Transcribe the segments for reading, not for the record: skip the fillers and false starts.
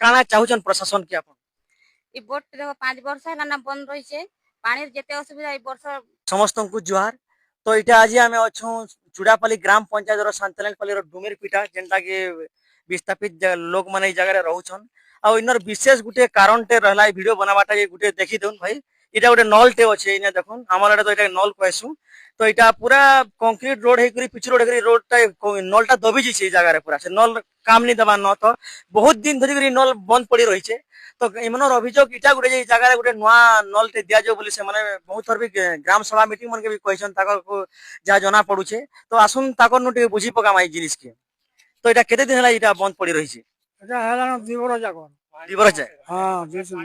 काना चाहुचन प्रशासन के अपन इ बोट देखो 5 वर्ष है ना बंद रही है पानी जेते असुविधा ए वर्ष समस्त को जुहार तो इटा आज आम अच्छू चुड़ापाली ग्राम पंचायत सांतलेनपाली डुमेर पीठा जेनटा कि विस्थापित लोक मैंने जगह रोचन आ इनर विशेष गोटे कारण टे रहा वीडियो बनावाटा ये गोटे देखी दउन भाई इटा गोटे नल टे अच्छे इने देखुन आमर आड़े तो इटा नल कहसु तो इटा पूरा कंक्रीट रोड है पिच रोड है रोड टा नलटा दबी जाइए जगह पूरा से नल काम नहीं देवा न तो बहुत दिन धरिक नल बंद पड़ी रही है तो इमनर अभियोग इटा गोटे जगह गोटे नुआ नल टे दिया जाओ बोली से माने बहुत थर भी ग्राम सभा मीटिंग मन के भी कहछन ताकर को जा जना पड़ुछे तो आसुन ताकर नु टे बुझी पकाम आई जिनिस के तो इटा केते दिन हला इटा बंद पड़ी रही छे এটা হেলানো 2 বছর যাক दिवस जाए হ্যাঁ দিয়েছিল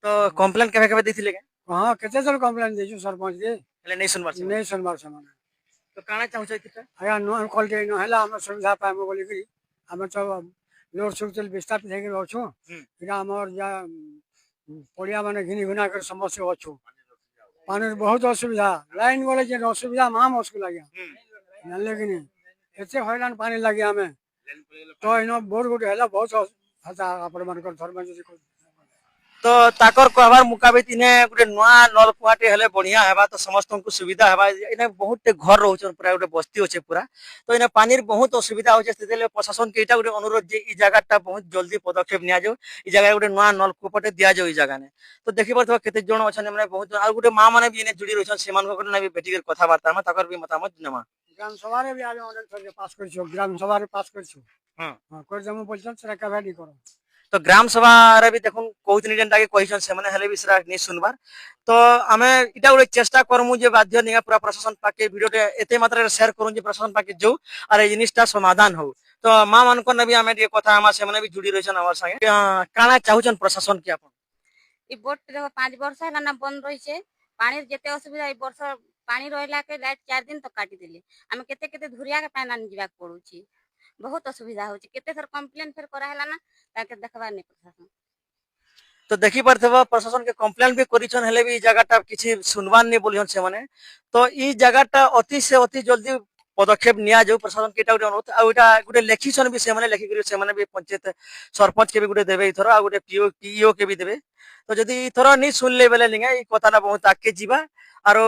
तो कंप्लेन केबे केबे दिथिले के হ্যাঁ কেতে জন কমপ্লেন দিয়েছো सरपंच কে हेले नहीं सुनबार छे নেই শুনবার সমান तो काना चाहू छे किटा আয়া নো কোয়ালিটি ন হেলা আমরা সুবিধা পাইমু বলি কি আমরা তো লোড সুবিধা বিস্তাপিত হয়ে অছু এটা আমার যা পড়িয়া মানে ঘিনি ঘুনা করে সমস্যা অছু পানির বহুত অসুবিধা লাইন বলে যে অসুবিধা মহা মুশকিল লাগে জানলে কি নি এতে হইরান পানি লাগে আমি তো ইনো বোর গুটে হেলা বহুত হাতা আপন মানকর ধর্ম যদি तो ताकर कहबार मुकाबित इने गोटे नुआ नलकुआटे हेले बढ़िया हेबा तो समस्त को सुविधा हेबा इने बहुत टे घर रहउछन पूरा गोटे बस्ती होचे पूरा तो इने पानीर बहुत असुविधा होचे सेतेले प्रशासन के इटा गोटे अनुरोध जे ई जगहटा बहुत जल्दी पदक्षेप निया जो ई जगह गोटे नुआ नलकूपटे दिया जो ई जगह ने तो देखि परथवा केते जण अछन माने बहुत आ गोटे मां माने भी इने जुड़ी रहछन सेमान को ना भी बेटी के कथा बार्ता में ताकर भी मतामत नेमा গ্রাম সভারে বি আমি অনেক থেকে পাস করছি গ্রাম সভারে পাস করছি हां হ্যাঁ করে জমা বলছেন সেটা কাভাডি করো तो ग्राम सभा रे भी देखुन कहतनी जेनटा के कहिसन से माने हेले भी सेरा नि सुनबार तो आमे इटा गोटे चेष्टा करमु जे बाध्य निगा पूरा प्रशासन पाके वीडियो टे एते मात्रा रे शेयर करू जे प्रशासन पाके जो अरे ए जिनिसटा समाधान हो तो मां मान को ने भी आमे ये कथा आमा से माने भी जुड़ी रहछन हमर संगे काना चाहुचन प्रशासन के अपन इ बोट देखो 5 वर्ष है ना बंद रही है पानी जेते असुविधा ए वर्ष पानी रहला के लाइट 4 दिन तक काटी देले आमे केते केते धुरिया के पानी आनी जीवा पड़ुची बहुत असुविधा होची केते थर कंप्लेन फिर करा हैला ना ताके देखबा नहीं प्रशासन तो देखि परथवा प्रशासन के कंप्लेन भी करिछन हेले भी ई जगहटा किछि सुनवान नहीं बोलिहन से माने तो ई जगहटा अति से अति जल्दी पदक्षेप निया जो प्रशासन के गोटे अनुरोध आ एटा गोटे लेखिसन भी से माने लेखि करी से माने भी पंचायत सरपंच के भी गोटे देबे इथरो आ गोटे पीओ पीईओ के भी देबे तो जदी इथरो नहीं सुनले बेले निगा ई कथाटा बहुत आके जीवा आरो